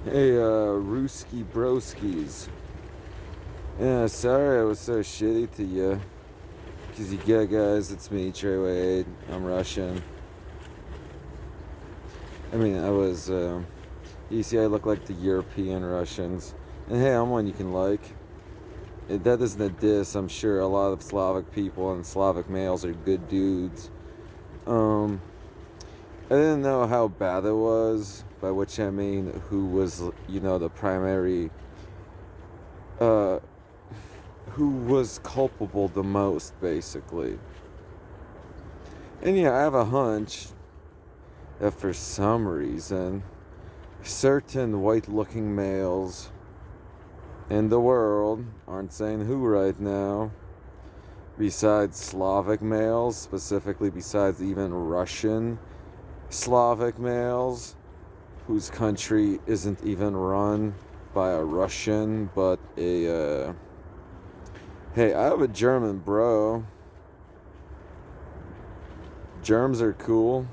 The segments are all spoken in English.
Hey, Ruski Broskis. Yeah, sorry I was so shitty to you. Cause you get guys, it's me, Trey Wade. I'm Russian. I mean, you see, I look like the European Russians. And hey, I'm one you can like. That isn't a diss. I'm sure a lot of Slavic people and Slavic males are good dudes. Um, I didn't know how bad it was, by which I mean who was, the primary, uh, who was culpable the most, basically. And yeah, I have a hunch that for some reason, certain white looking males in the world, aren't saying who right now, besides Slavic males, specifically besides even Russian Slavic males, whose country isn't even run by a Russian, but hey, I have a German bro. Germs are cool.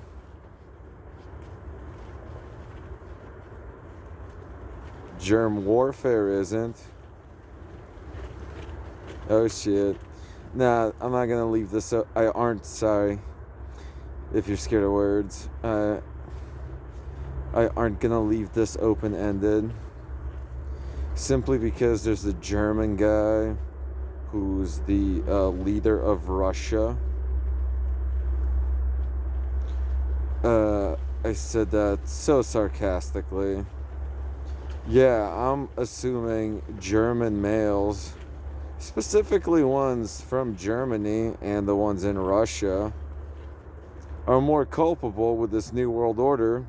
Germ warfare isn't. Oh shit. Nah, I'm not gonna leave this. I aren't sorry if you're scared of words. I aren't gonna leave this open ended. Simply because there's a German guy who's the leader of Russia. I said that so sarcastically. Yeah, I'm assuming German males, specifically ones from Germany and the ones in Russia, are more culpable with this New World Order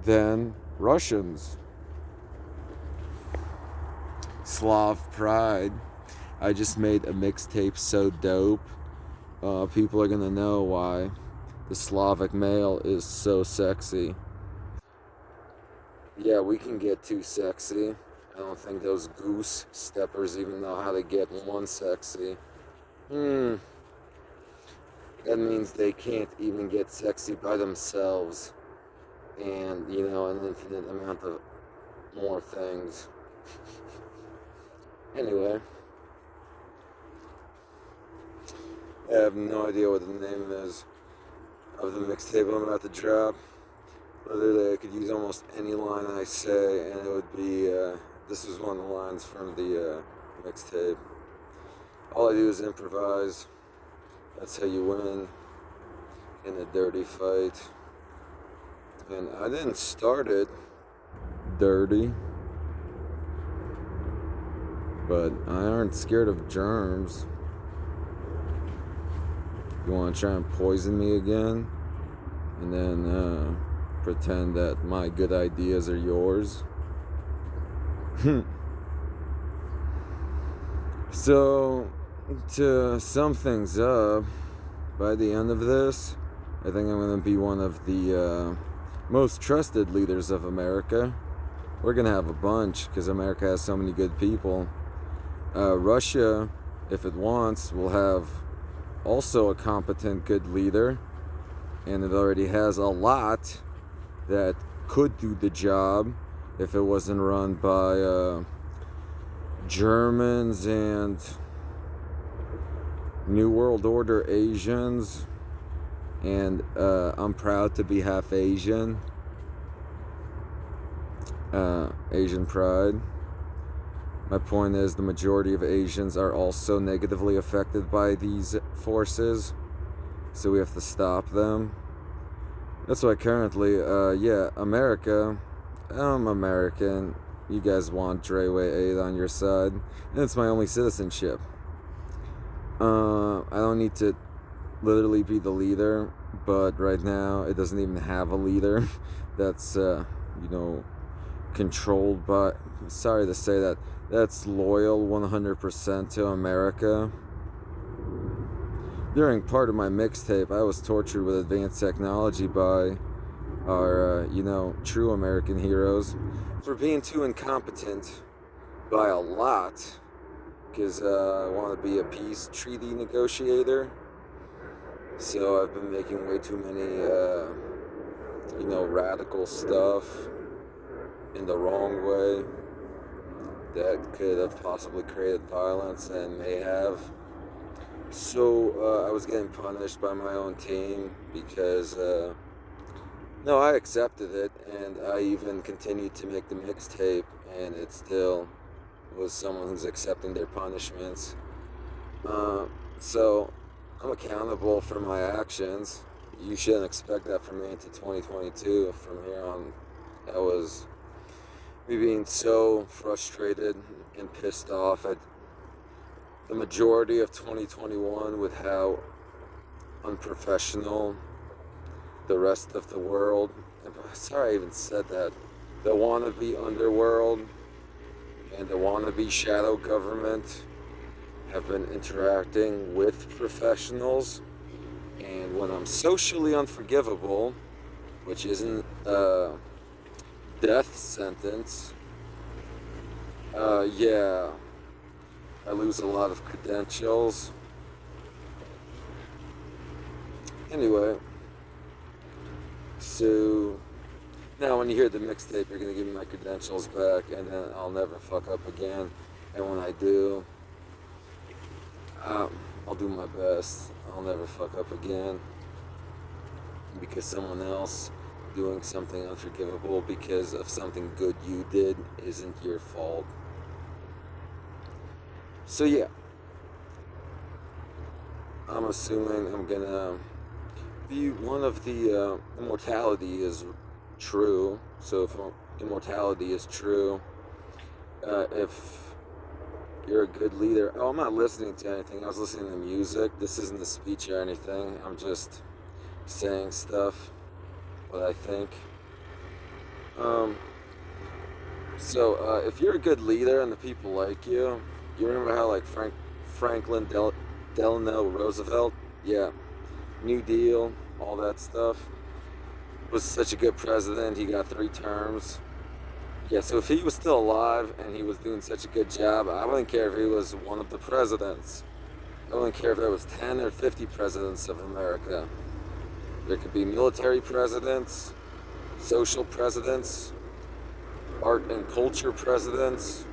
than Russians. Slav pride. I just made a mixtape so dope. People are gonna know why the Slavic male is so sexy. Yeah, we can get too sexy. I don't think those goose steppers even know how to get one sexy. That means they can't even get sexy by themselves. And, an infinite amount of more things. Anyway, I have no idea what the name is of the mixtape I'm about to drop. Literally, I could use almost any line I say, and it would be, this was one of the lines from the mixtape. All I do is improvise. That's how you win in a dirty fight. And I didn't start it dirty, but I aren't scared of germs. You want to try and poison me again? And then pretend that my good ideas are yours? So, to sum things up, by the end of this, I think I'm going to be one of the most trusted leaders of America. We're going to have a bunch because America has so many good people. Russia, if it wants, will have also a competent, good leader. And it already has a lot that could do the job if it wasn't run by Germans and New World Order Asians. And I'm proud to be half Asian. Asian pride. My point is, the majority of Asians are also negatively affected by these forces, so we have to stop them. That's why currently, America, I'm American. You guys want Dreyway 8 on your side, and it's my only citizenship. I don't need to literally be the leader, but right now it doesn't even have a leader that's, controlled by, sorry to say that, that's loyal 100% to America. During part of my mixtape, I was tortured with advanced technology by our, true American heroes for being too incompetent by a lot, because I want to be a peace treaty negotiator. So I've been making way too many, radical stuff. in the wrong way that could have possibly created violence and may have. So I was getting punished by my own team because, no, I accepted it, and I even continued to make the mixtape, and it still was someone who's accepting their punishments. So I'm accountable for my actions. You shouldn't expect that from me into 2022. From here on, that was me being so frustrated and pissed off at the majority of 2021 with how unprofessional the rest of the world, and sorry I even said that, the wannabe underworld and the wannabe shadow government have been interacting with professionals. And when I'm socially unforgivable, which isn't a death sentence, yeah, I lose a lot of credentials. Anyway, so now when you hear the mixtape, you're gonna give me my credentials back, and then I'll never fuck up again. And when I do, I'll do my best. I'll never fuck up again, because someone else doing something unforgivable because of something good you did isn't your fault. So yeah, I'm assuming I'm gonna be one of the immortality is true. So if immortality is true, if you're a good leader, I'm not listening to anything. I was listening to music. This isn't a speech or anything. I'm just saying stuff, what I think. So if you're a good leader and the people like you remember how like Franklin Delano Roosevelt, yeah, New Deal, all that stuff, was such a good president. He got 3 terms. Yeah, so if he was still alive and he was doing such a good job, I wouldn't care if he was one of the presidents. I wouldn't care if there was 10 or 50 presidents of America. There could be military presidents, social presidents, art and culture presidents,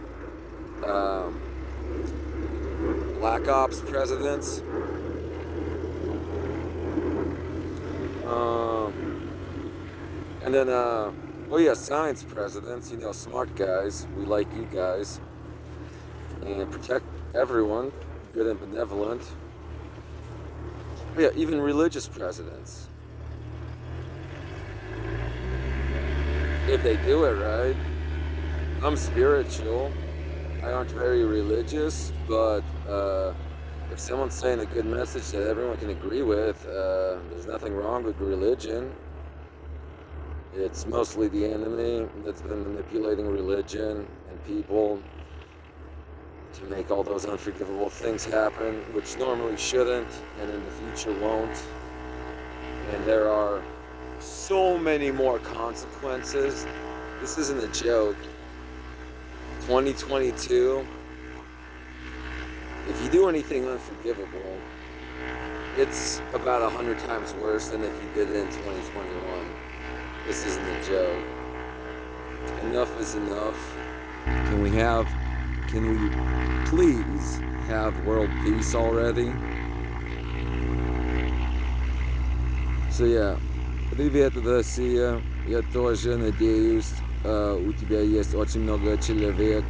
black ops presidents, and then science presidents, smart guys. We like you guys. And protect everyone, good and benevolent. Yeah, even religious presidents. If they do it right. I'm spiritual. I aren't very religious, but if someone's saying a good message that everyone can agree with, there's nothing wrong with religion. It's mostly the enemy that's been manipulating religion and people to make all those unforgivable things happen, which normally shouldn't and in the future won't. And there are so many more consequences. This isn't a joke. 2022, if you do anything unforgivable, it's about 100 times worse than if you did it in 2021. This isn't a joke. Enough is enough. Can we please have world peace already? So yeah, привет, Россия. Я тоже надеюсь, у тебя есть очень много человек,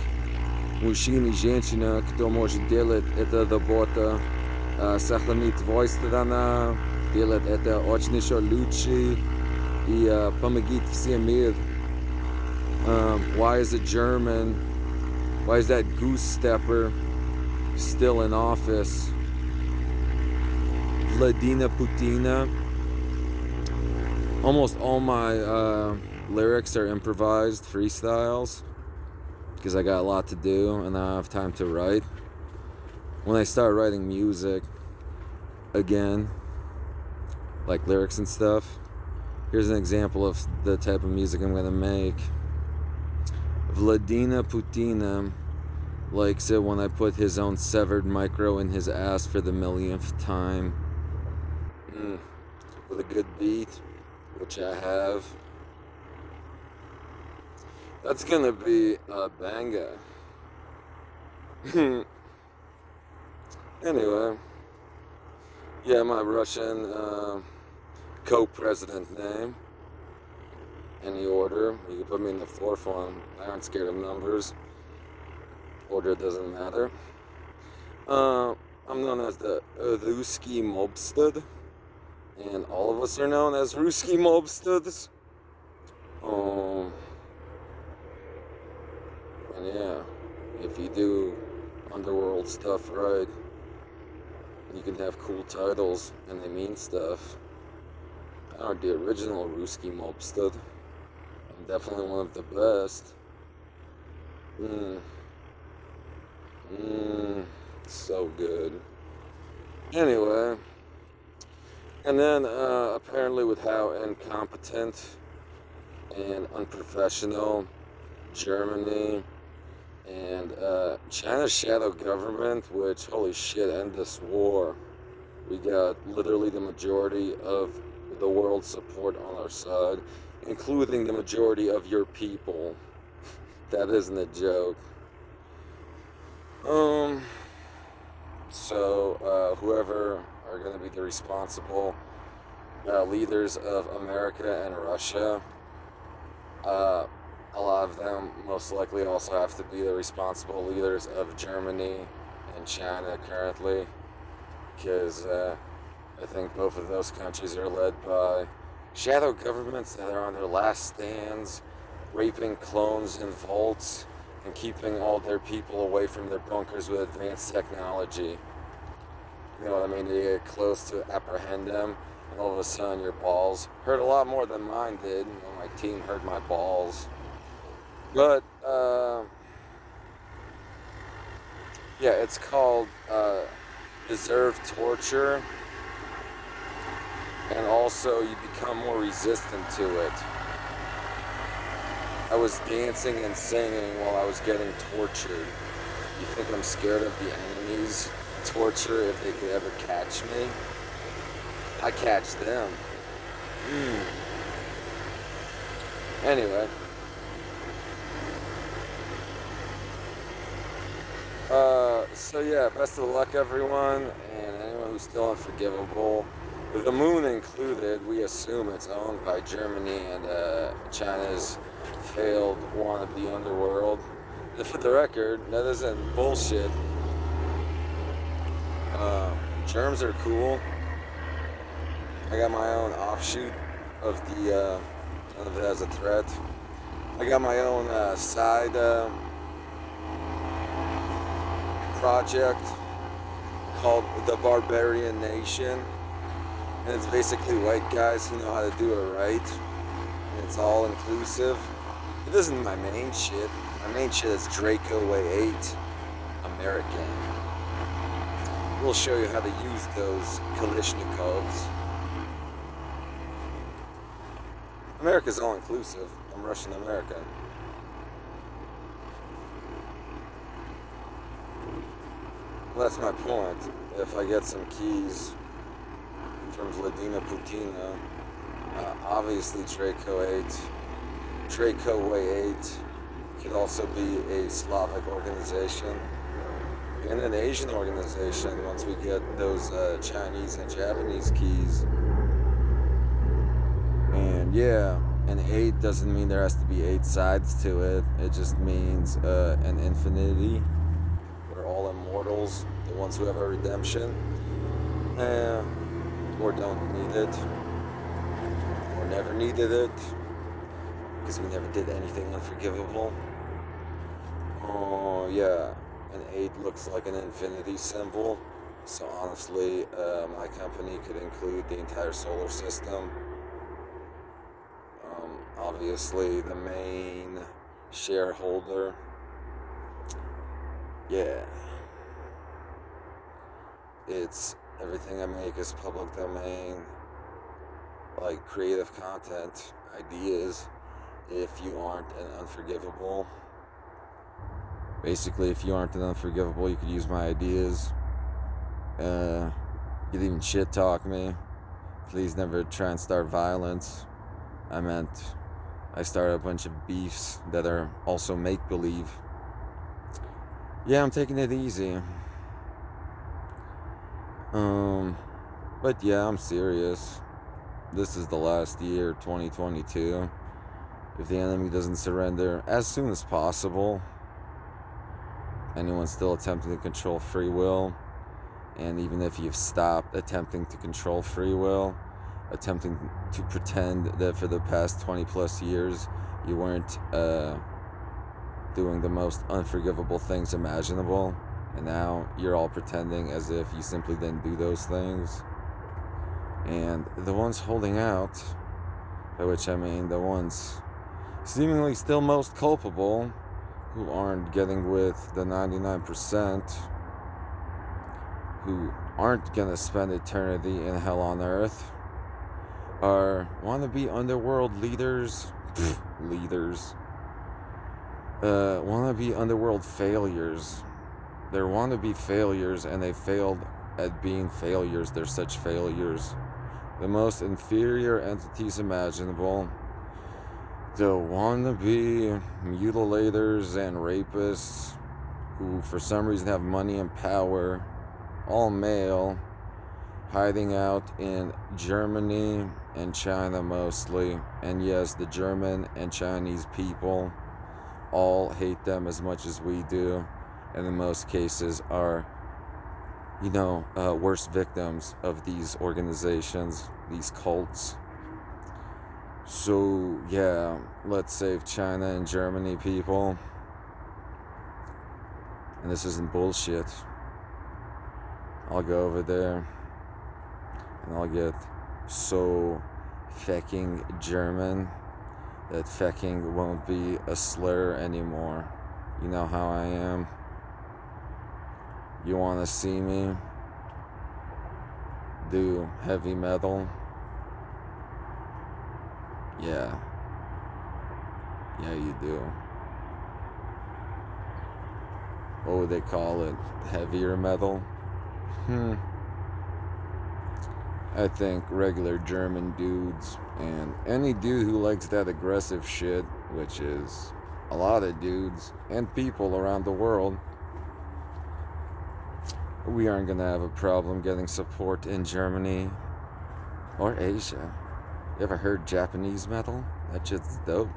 мужчин и женщин, кто может делать эту работу, сохранить твою страну, делать это очень еще лучше и помогит всем мир. Why is a German, why is that goose stepper still in office? Vladimir Putin. Almost all my lyrics are improvised freestyles because I got a lot to do and I don't have time to write. When I start writing music again, like lyrics and stuff, here's an example of the type of music I'm gonna make. Vladimir Putin likes it when I put his own severed micro in his ass for the millionth time. With a good beat, which I have. That's gonna be a banger. Anyway, yeah, my Russian co-president name. Any order, you can put me in the fourth one. I aren't scared of numbers. Order doesn't matter. I'm known as the Ruski Mobstud, and all of us are known as Ruski Mobstuds. And yeah, if you do underworld stuff right, you can have cool titles and they mean stuff. I aren't the original Ruski Mobstud. I'm definitely one of the best. So good. Anyway, and then apparently with how incompetent and unprofessional Germany and China's shadow government, which, holy shit, end this war. We got literally the majority of the world's support on our side, including the majority of your people. That isn't a joke. So whoever are going to be the responsible leaders of America and Russia, a lot of them most likely also have to be the responsible leaders of Germany and China currently, because I think both of those countries are led by shadow governments that are on their last stands, raping clones in vaults and keeping all their people away from their bunkers with advanced technology. You know what I mean? You get close to apprehend them, and all of a sudden your balls hurt a lot more than mine did. You know, my team hurt my balls. But, yeah, it's called deserved torture, and also you become more resistant to it. I was dancing and singing while I was getting tortured. You think I'm scared of the enemy's torture if they could ever catch me? I catch them. Anyway. So yeah, best of luck everyone, and anyone who's still unforgivable. With the moon included, we assume it's owned by Germany and China's failed wannabe underworld. And for the record, that isn't bullshit. Germs are cool. I got my own offshoot of the, none of it as a threat. I got my own side project called The Barbarian Nation. And it's basically white guys who know how to do it right. And it's all inclusive. It isn't my main shit. My main shit is Draco Way 8 American. We'll show you how to use those Kalashnikovs. America's all inclusive. I'm Russian American. Well, that's my point. If I get some keys from Vladimir Putin, obviously Draco Way 8 could also be a Slavic organization and an Asian organization once we get those Chinese and Japanese keys. And yeah, an 8 doesn't mean there has to be 8 sides to it. It just means an infinity. We're all immortals, the ones who have a redemption. Or don't need it. Or never needed it. Because we never did anything unforgivable. Oh, yeah. An 8 looks like an infinity symbol. So honestly, my company could include the entire solar system. Obviously, the main shareholder. Yeah. It's everything I make is public domain. Like creative content, ideas. If you aren't an unforgivable. Basically, if you aren't an unforgivable, you could use my ideas. You could even shit talk me. Please never try and start violence. I meant I start a bunch of beefs that are also make-believe. Yeah, I'm taking it easy. But yeah, I'm serious. This is the last year, 2022. If the enemy doesn't surrender as soon as possible, anyone's still attempting to control free will, and even if you've stopped attempting to control free will, attempting to pretend that for the past 20 plus years you weren't doing the most unforgivable things imaginable, and now you're all pretending as if you simply didn't do those things. And the ones holding out, by which I mean the ones seemingly still most culpable, who aren't getting with the 99%, who aren't gonna spend eternity in hell on earth, are wannabe underworld leaders, wannabe underworld failures. They're wannabe failures, and they failed at being failures. They're such failures. The most inferior entities imaginable. The wannabe mutilators and rapists who for some reason have money and power, all male, hiding out in Germany and China mostly. And yes, the German and Chinese people all hate them as much as we do, and in most cases are, worse victims of these organizations, these cults. So yeah, let's save China and Germany, people. And this isn't bullshit. I'll go over there and I'll get so fucking German that fucking won't be a slur anymore. You know how I am. You wanna see me do heavy metal? Yeah. Yeah, you do. What would they call it? Heavier metal? I think regular German dudes and any dude who likes that aggressive shit, which is a lot of dudes and people around the world, we aren't gonna have a problem getting support in Germany or Asia. You ever heard Japanese metal? That shit's dope.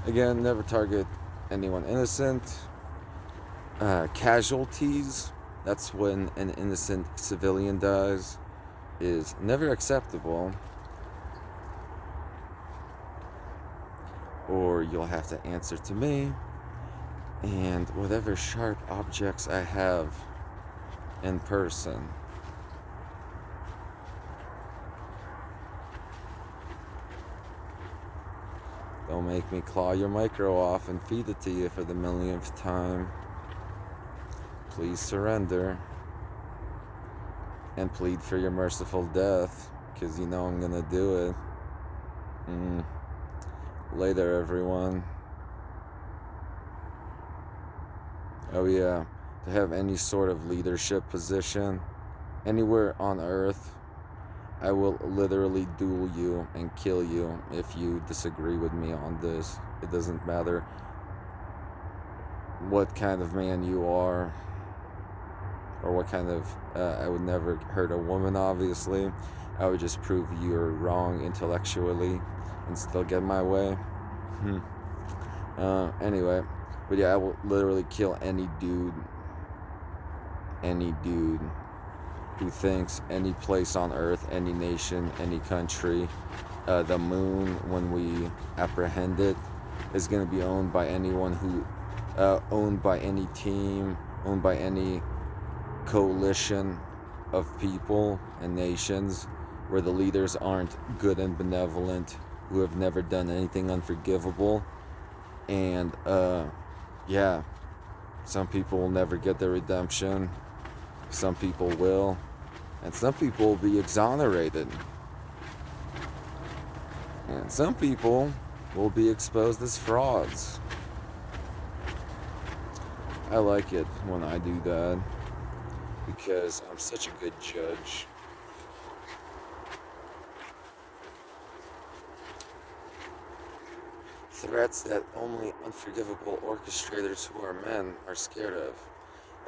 Again, never target anyone innocent. Casualties, that's when an innocent civilian dies, is never acceptable. Or you'll have to answer to me and whatever sharp objects I have in person. Don't make me claw your micro off and feed it to you for the millionth time. Please surrender and plead for your merciful death, because you know I'm gonna do it. Later, everyone. Oh yeah, to have any sort of leadership position anywhere on earth, I will literally duel you and kill you if you disagree with me on this. It doesn't matter what kind of man you are, or what kind of, I would never hurt a woman, obviously. I would just prove you're wrong intellectually and still get my way. Anyway, but yeah, I will literally kill any dude who thinks any place on earth, any nation, any country, the moon, when we apprehend it, is going to be owned by anyone who, owned by any team, owned by any coalition of people and nations where the leaders aren't good and benevolent, who have never done anything unforgivable. And yeah, some people will never get their redemption, some people will, and some people will be exonerated, and some people will be exposed as frauds. I like it when I do that, because I'm such a good judge. threats that only unforgivable orchestrators who are men are scared of.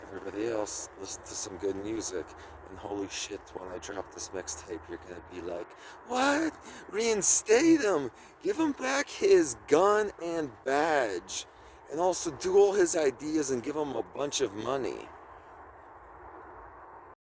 Everybody else, listen to some good music. And holy shit, when I drop this mixtape, you're gonna be like, what? Reinstate him! Give him back his gun and badge! And also do all his ideas and give him a bunch of money.